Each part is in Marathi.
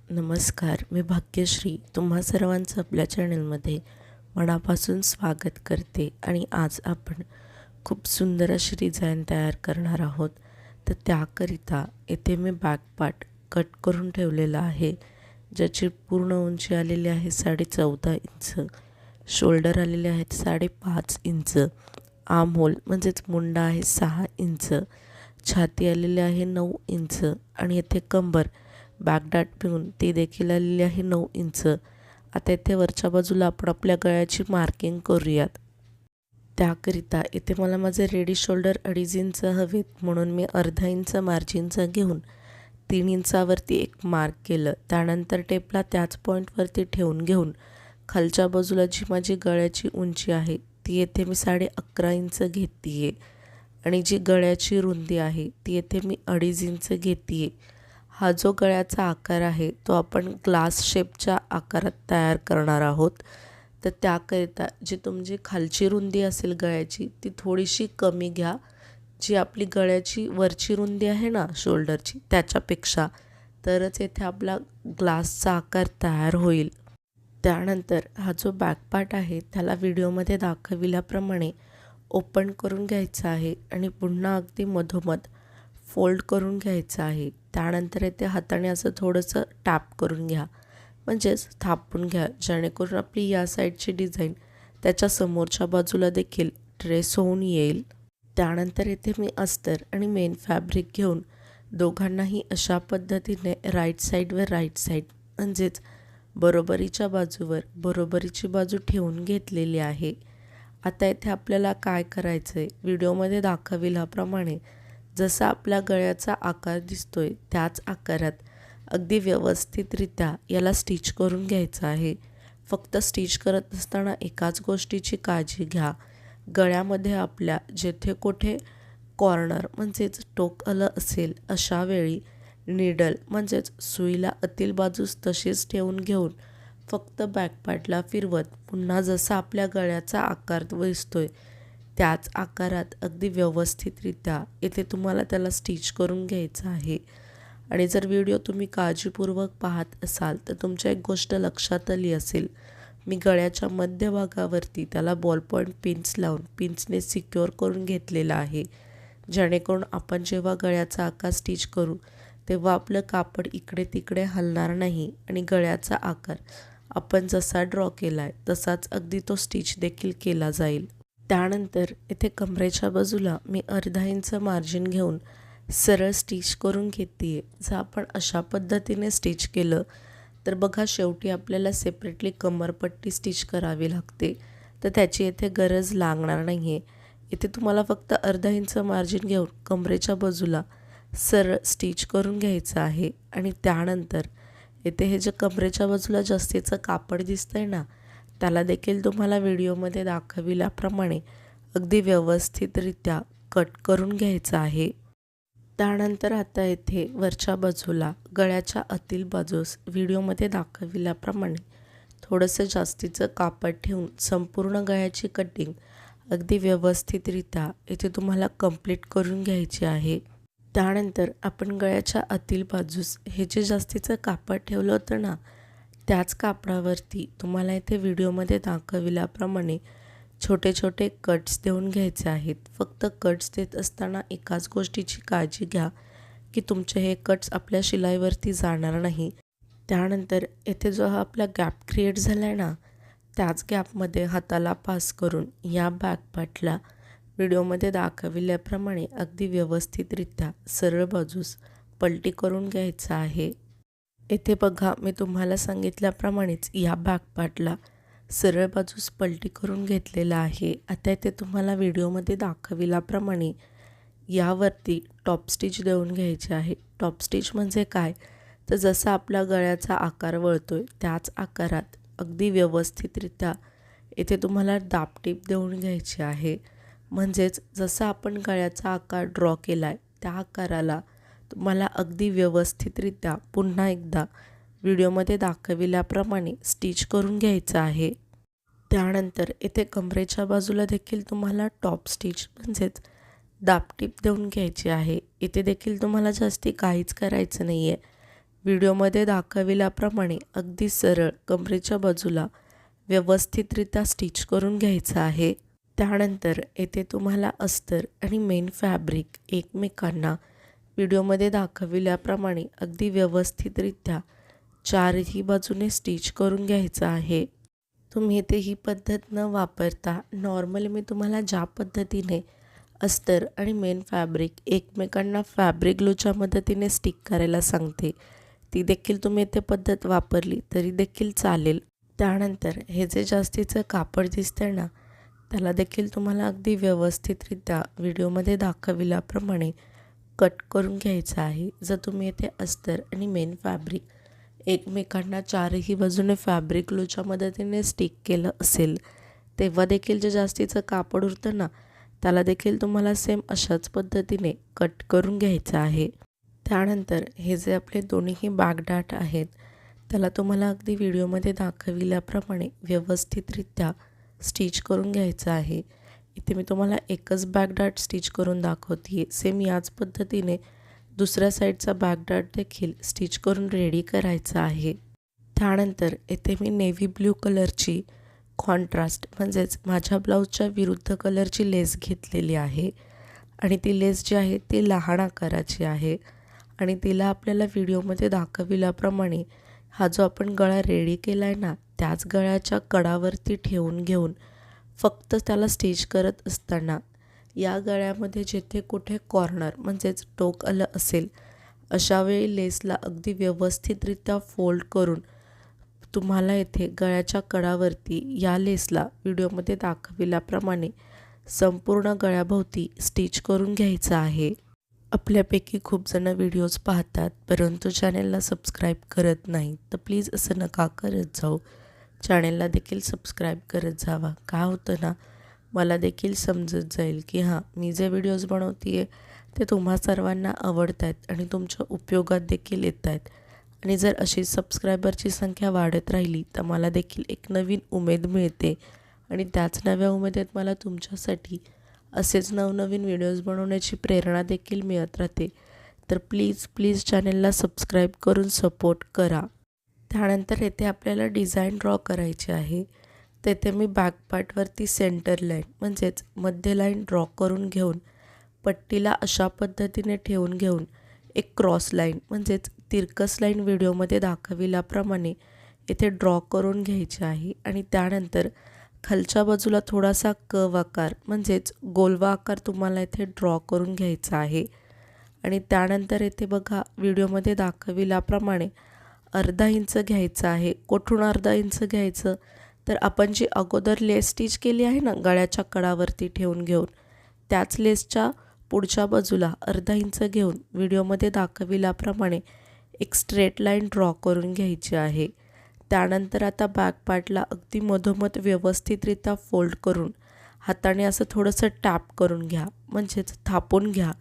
नमस्कार, मी भाग्यश्री तुम्हा सर्वांचं आपल्या चॅनलमध्ये मनापासून स्वागत करते आणि आज आपण खूप सुंदर अशी डिझाईन तयार करणार आहोत. तर त्याकरिता येथे मी बॅक पार्ट कट करून ठेवलेला आहे, ज्याची पूर्ण उंची आलेली आहे 14.5 इंच, शोल्डर आलेले आहेत 5.5 इंच, आर्म होल म्हणजेच मुंडा आहे 6 इंच, छाती आलेली आहे 9 इंच आणि येथे कंबर बॅकडाट पिऊन ती देखील आलेली आहे 9 इंच. आता इथे वरच्या बाजूला आपण आपल्या गळ्याची मार्किंग करूयात. त्याकरिता इथे मला माझे रेडी शोल्डर 2.5 इंच हवेत, म्हणून मी अर्धा इंच मार्जिनचं घेऊन 3 इंचावरती एक मार्क केलं. त्यानंतर टेपला त्याच पॉईंटवरती ठेवून घेऊन खालच्या बाजूला जी माझी गळ्याची उंची आहे ती येथे मी 11.5 इंच घेते आहे आणि जी गळ्याची रुंदी आहे ती येथे मी 2.5 इंच घेते आहे. हा जो गळ्याचा आकार आहे तो आपण ग्लास शेपच्या आकारात तयार करणार आहोत. तर त्याकरिता जी तुमची खालची रुंदी असेल गळ्याची ती थोडीशी कमी घ्या, जी आपली गळ्याची वरची रुंदी आहे ना शोल्डरची त्याच्यापेक्षा, तरच येथे आपला ग्लासचा आकार तयार होईल. त्यानंतर हा जो बॅक पार्ट आहे त्याला व्हिडिओमध्ये दाखविल्याप्रमाणे ओपन करून घ्यायचा आहे आणि पुन्हा अगदी मधोमध फोल्ड करून घ्यायचं आहे. त्यानंतर इथे हाताने असं थोडंसं टॅप करून घ्या, म्हणजेच थापून घ्या, जेणेकरून आपली या साईडची डिझाईन त्याच्या समोरच्या बाजूला देखील ट्रेस होऊन येईल. त्यानंतर इथे मी अस्तर आणि मेन फॅब्रिक घेऊन दोघांनाही अशा पद्धतीने राईट साईडवर राईट साईड म्हणजेच बरोबरीच्या बाजूवर बरोबरीची बाजू ठेवून घेतलेली आहे. आता इथे आपल्याला काय करायचं आहे, व्हिडिओमध्ये दाखविल्याप्रमाणे जसा आपल्या गळ्याचा आकार दिसतोय त्याच आकारात अगदी व्यवस्थितरित्या याला स्टिच करून घ्यायचं आहे. फक्त स्टिच करत असताना एकाच गोष्टीची काळजी घ्या, गळ्यामध्ये आपल्या जेथे कुठे कॉर्नर म्हणजेच टोक आलं असेल अशा वेळी निडल म्हणजेच सुईला आतील बाजूस तशीच ठेवून घेऊन फक्त बॅकपार्टला फिरवत पुन्हा जसा आपल्या गळ्याचा आकार दिसतोय त्याच आकारात अगदी व्यवस्थितरित्या इथे तुम्हाला त्याला स्टिच करून घ्यायचं आहे. आणि जर व्हिडिओ तुम्ही काळजीपूर्वक पाहत असाल तर तुमच्या एक गोष्ट लक्षात आली असेल, मी गळ्याच्या मध्यभागावरती त्याला बॉल पॉईंट पिन्स लावून पिन्सने सिक्युअर करून घेतलेला आहे, जेणेकरून आपण जेव्हा गळ्याचा आकार स्टिच करू तेव्हा आपलं कापड इकडे तिकडे हलणार नाही आणि गळ्याचा आकार आपण जसा ड्रॉ केला आहे तसाच अगदी तो स्टिच देखील केला जाईल. त्यानंतर इथे कमरेच्या बाजूला मी अर्धा इंच मार्जिन घेऊन सरळ स्टिच करून घेते आहे. जर आपण अशा पद्धतीने स्टिच केलं तर बघा शेवटी आपल्याला सेपरेटली कमरपट्टी स्टिच करावी लागते, तर त्याची येथे गरज लागणार नाही आहे. इथे तुम्हाला फक्त अर्धा इंच मार्जिन घेऊन कमरेच्या बाजूला सरळ स्टिच करून घ्यायचं आहे आणि त्यानंतर इथे हे जे कमरेच्या बाजूला जास्तीचं कापड दिसतंय ना त्याला देखील तुम्हाला व्हिडिओमध्ये दाखविल्याप्रमाणे अगदी व्यवस्थितरित्या कट करून घ्यायचं आहे. त्यानंतर आता इथे वरच्या बाजूला गळ्याच्या आतील बाजूस व्हिडिओमध्ये दाखविल्याप्रमाणे थोडंसं जास्तीचं कापड ठेवून संपूर्ण गळ्याची कटिंग अगदी व्यवस्थितरित्या इथे तुम्हाला कंप्लीट करून घ्यायची आहे. त्यानंतर आपण गळ्याच्या आतील बाजूस हे जे जास्तीचं कापड ठेवलं होतं ना त्याच कापडावरती तुम्हाला इथे व्हिडिओमध्ये दाखविल्याप्रमाणे छोटे छोटे कट्स देऊन घ्यायचे आहेत. फक्त कट्स देत असताना एकाच गोष्टीची काळजी घ्या की तुमचे हे कट्स आपल्या शिलाईवरती जाणार नाही. त्यानंतर येथे जो हा आपला गॅप क्रिएट झाला आहे ना त्याच गॅपमध्ये हाताला पास करून या बॅक पार्टला व्हिडिओमध्ये दाखविल्याप्रमाणे अगदी व्यवस्थितरित्या सरळ बाजूस पलटी करून घ्यायचं आहे. येथे बघा मी तुम्हाला सांगितल्याप्रमाणेच या बॅक पार्टला सरळ बाजूस पलटी करून घेतलेला आहे. आता इथे तुम्हाला व्हिडिओमध्ये दाखविल्याप्रमाणे यावरती टॉप स्टिच देऊन घ्यायचे आहे. टॉप स्टिच म्हणजे काय, तर जसा आपला गळ्याचा आकार वळतोय त्याच आकारात अगदी व्यवस्थितरित्या इथे तुम्हाला दाबटीप देऊन घ्यायची आहे. म्हणजेच जसा आपण गळ्याचा आकार ड्रॉ केला आहे त्या आकाराला तुम्हाला अगदी व्यवस्थितरित्या पुन्हा एकदा व्हिडिओमध्ये दाखविल्याप्रमाणे स्टिच करून घ्यायचं आहे. त्यानंतर इथे कमरेच्या बाजूला देखील तुम्हाला टॉप स्टिच म्हणजेच दाबटीप देऊन घ्यायची आहे. इथे देखील तुम्हाला जास्ती काहीच करायचं नाही आहे, व्हिडिओमध्ये दाखविल्याप्रमाणे अगदी सरळ कमरेच्या बाजूला व्यवस्थितरित्या स्टिच करून घ्यायचं आहे. त्यानंतर येथे तुम्हाला अस्तर आणि मेन फॅब्रिक एकमेकांना व्हिडिओमध्ये दाखविल्याप्रमाणे अगदी व्यवस्थितरित्या चारही बाजूने स्टिच करून घ्यायचं आहे. तुम्ही इथे ही पद्धत न वापरता नॉर्मल मी तुम्हाला ज्या पद्धतीने अस्तर आणि मेन फॅब्रिक एकमेकांना फॅब्रिक ग्लूच्या मदतीने स्टिक करायला सांगते ती देखील तुम्ही इथे पद्धत वापरली तरी देखील चालेल. त्यानंतर हे जे जास्तीचं कापड दिसतंय ना, त्याला देखील तुम्हाला अगदी व्यवस्थितरित्या व्हिडिओमध्ये दाखविल्याप्रमाणे कट करून घ्यायचं आहे. जर तुम्ही इथे अस्तर आणि मेन फॅब्रिक एकमेकांना चारही बाजूने फॅब्रिक ग्लूच्या मदतीने स्टिक केलं असेल तेव्हा देखील जे जास्तीचं कापड उरतं ना, त्याला देखील तुम्हाला सेम अशाच पद्धतीने कट करून घ्यायचं आहे. त्यानंतर हे जे आपले दोन्हीही बॅकडार्ट आहेत त्याला तुम्हाला अगदी व्हिडिओमध्ये दाखविल्याप्रमाणे व्यवस्थितरित्या स्टिच करून घ्यायचं आहे. इथे मी तुम्हाला एकच बॅकडार्ट स्टिच करून दाखवते. सेम याच पद्धतीने दुसऱ्या साईडचा बॅकडार्ट देखील स्टिच करून रेडी करायचा आहे. त्यानंतर येथे मी नेव्ही ब्ल्यू कलरची कॉन्ट्रास्ट म्हणजेच माझ्या ब्लाऊजच्या विरुद्ध कलरची लेस घेतलेली आहे आणि ती लेस जी आहे ती लहान आकाराची आहे आणि तिला आपल्याला व्हिडिओमध्ये दाखविल्याप्रमाणे हा जो आपण गळा रेडी केला आहे ना, त्याच गळ्याच्या कडावरती ठेवून घेऊन फक्त त्याला स्टिच करत असताना या गळ्यामध्ये जिथे कुठे कॉर्नर म्हणजेच टोक आलं असेल अशा वेळी लेसला अगदी व्यवस्थितरित्या फोल्ड करून तुम्हाला येथे गळ्याच्या कडावरती या लेसला व्हिडिओमध्ये दाखविल्याप्रमाणे संपूर्ण गळ्याभोवती स्टिच करून घ्यायचं आहे. आपल्यापैकी खूप जण व्हिडिओज पाहतात परंतु चॅनेलला सबस्क्राईब करत नाही, तर प्लीज असं नका करत जाऊ. चॅनेलला देखील सबस्क्राईब करत जावा. काय होतं ना, मला देखील समजत जाईल की हां, मी जे व्हिडिओज बनवते आहे ते तुम्हा सर्वांना आवडत आहेत आणि तुमच्या उपयोगात देखील येत आहेत. आणि जर अशी सबस्क्रायबरची संख्या वाढत राहिली तर मला देखील एक नवीन उमेद मिळते आणि त्याच नव्या उमेदीत मला तुमच्यासाठी असेच नवनवीन व्हिडिओज बनवण्याची प्रेरणा देखील मिळत राहते. तर प्लीज चॅनेलला सबस्क्राईब करून सपोर्ट करा. त्यानंतर येथे आपल्याला डिझाईन ड्रॉ करायची आहे. तेथे मी बॅक पार्टवरती सेंटर लाईन म्हणजेच मध्य लाईन ड्रॉ करून घेऊन पट्टीला अशा पद्धतीने ठेवून घेऊन एक क्रॉस लाईन म्हणजेच तिरकस लाईन व्हिडिओमध्ये दाखविल्याप्रमाणे येथे ड्रॉ करून घ्यायची आहे आणि त्यानंतर खालच्या बाजूला थोडासा कर्व आकार म्हणजेच गोलवा आकार तुम्हाला इथे ड्रॉ करून घ्यायचा आहे. आणि त्यानंतर येथे बघा व्हिडिओमध्ये दाखविल्याप्रमाणे अर्धा इंच घ्यायचं आहे. कुठून अर्धा इंच घ्यायचं तर आपण जी अगोदर लेस स्टिच केली आहे ना गळ्याच्या कडावरती ठेवून घेऊन, त्याच लेसच्या पुढच्या बाजूला अर्धा इंच घेऊन व्हिडिओमध्ये दाखविल्याप्रमाणे एक स्ट्रेट लाईन ड्रॉ करून घ्यायची आहे. त्यानंतर आता बॅक पार्टला अगदी मधोमध व्यवस्थितरित्या फोल्ड करून हाताने असं थोडंसं टॅप करून घ्या म्हणजेच थापून घ्या,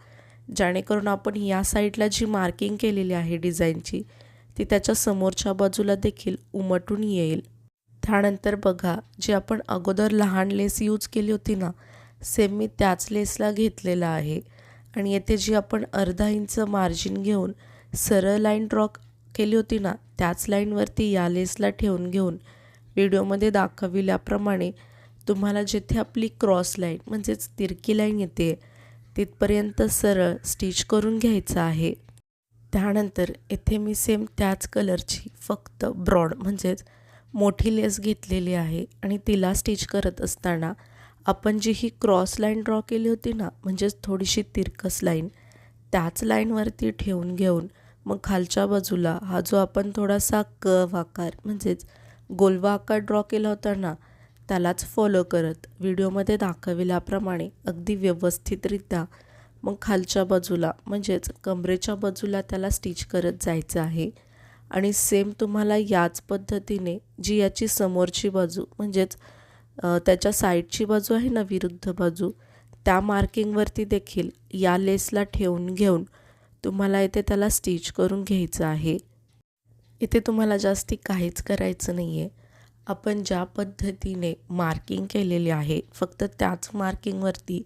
जेणेकरून आपण या साईडला जी मार्किंग केलेली आहे डिझाईनची ती त्याच्या समोरच्या बाजूला देखील उमटून येईल. त्यानंतर बघा जी आपण अगोदर लहान लेस यूज केली होती ना, सेम मी त्याच लेसला घेतलेला आहे आणि येथे जी आपण अर्धा इंच मार्जिन घेऊन सरळ लाईन ड्रॉ केली होती ना, त्याच लाईनवरती या लेसला ठेवून घेऊन व्हिडिओमध्ये दाखविल्याप्रमाणे तुम्हाला जिथे आपली क्रॉस लाईन म्हणजेच तिरकी लाईन येते तिथपर्यंत सरळ स्टिच करून घ्यायचं आहे. त्यानंतर येथे मी सेम त्याच कलरची फक्त ब्रॉड म्हणजेच मोठी लेस घेतलेली आहे आणि तिला स्टिच करत असताना आपण जी ही क्रॉस लाईन ड्रॉ केली होती ना म्हणजेच थोडीशी तिरकस लाईन, त्याच लाईनवरती ठेवून घेऊन मग खालच्या बाजूला हा जो आपण थोडासा कर्व आकार म्हणजेच गोलवा आकार ड्रॉ केला होता ना, त्यालाच फॉलो करत व्हिडिओमध्ये दाखविल्याप्रमाणे अगदी व्यवस्थितरित्या मग खालच्या बाजूला म्हणजेच कमरेच्या बाजूला त्याला स्टिच करत जायचं आहे. आणि सेम तुम्हाला याच पद्धतीने जी याची समोरची बाजू म्हणजेच त्याच्या साईडची बाजू आहे ना विरुद्ध बाजू, त्या मार्किंगवरती देखील या लेसला ठेवून घेऊन तुम्हाला इथे त्याला स्टिच करून घ्यायचं आहे. इथे तुम्हाला जास्ती काहीच करायचं नाही आहे. आपण ज्या पद्धतीने मार्किंग केलेली आहे फक्त त्याच मार्किंगवरती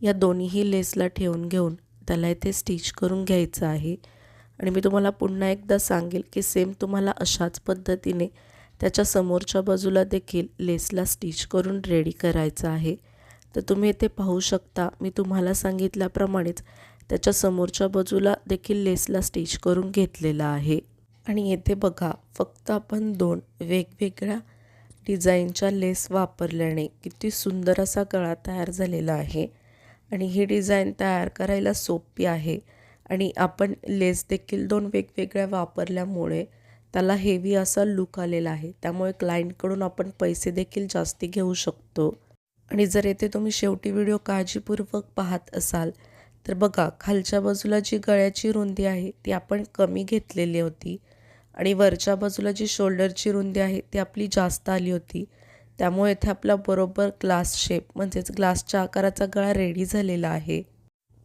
या दोन्हीही लेसला ठेवून घेऊन त्याला इथे स्टिच करून घ्यायचं आहे. आणि मी तुम्हाला पुन्हा एकदा सांगेल की सेम तुम्हाला अशाच पद्धतीने त्याच्या समोरच्या बाजूला देखील लेसला स्टिच करून रेडी करायचं आहे. तर तुम्ही इथे पाहू शकता, मी तुम्हाला सांगितल्याप्रमाणेच त्याच्या समोरच्या बाजूला देखील लेसला स्टिच करून घेतलेला आहे. आणि येथे बघा, फक्त आपण 2 वेगवेगळ्या डिझाईनच्या लेस वापरल्याने किती सुंदर असा गळा तयार झालेला आहे. आणि ही डिझाईन तयार करायला सोपी आहे आणि आपण लेस देखील 2 वेगवेगळ्या वापरल्यामुळे त्याला हेवी असा लुक आलेला आहे. त्यामुळे क्लायंटकडून आपण पैसे देखील जास्ती घेऊ शकतो. आणि जर येथे तुम्ही शेवटी व्हिडिओ काळजीपूर्वक पाहत असाल तर बघा, खालच्या बाजूला जी गळ्याची रुंदी आहे ती आपण कमी घेतलेली होती आणि वरच्या बाजूला जी शोल्डरची रुंदी आहे ती आपली जास्त आली होती. त्यामुळे इथे आपला बरोबर ग्लास शेप म्हणजेच ग्लासच्या आकाराचा गळा रेडी झालेला आहे.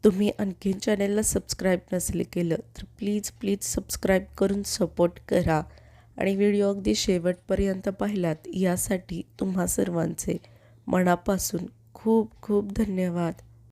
तुम्ही आणखीन चॅनेलला सबस्क्राईब नसेल केलं तर प्लीज सबस्क्राईब करून सपोर्ट करा आणि व्हिडिओ अगदी शेवटपर्यंत पाहिलात यासाठी तुम्हा सर्वांचे मनापासून खूप खूप धन्यवाद.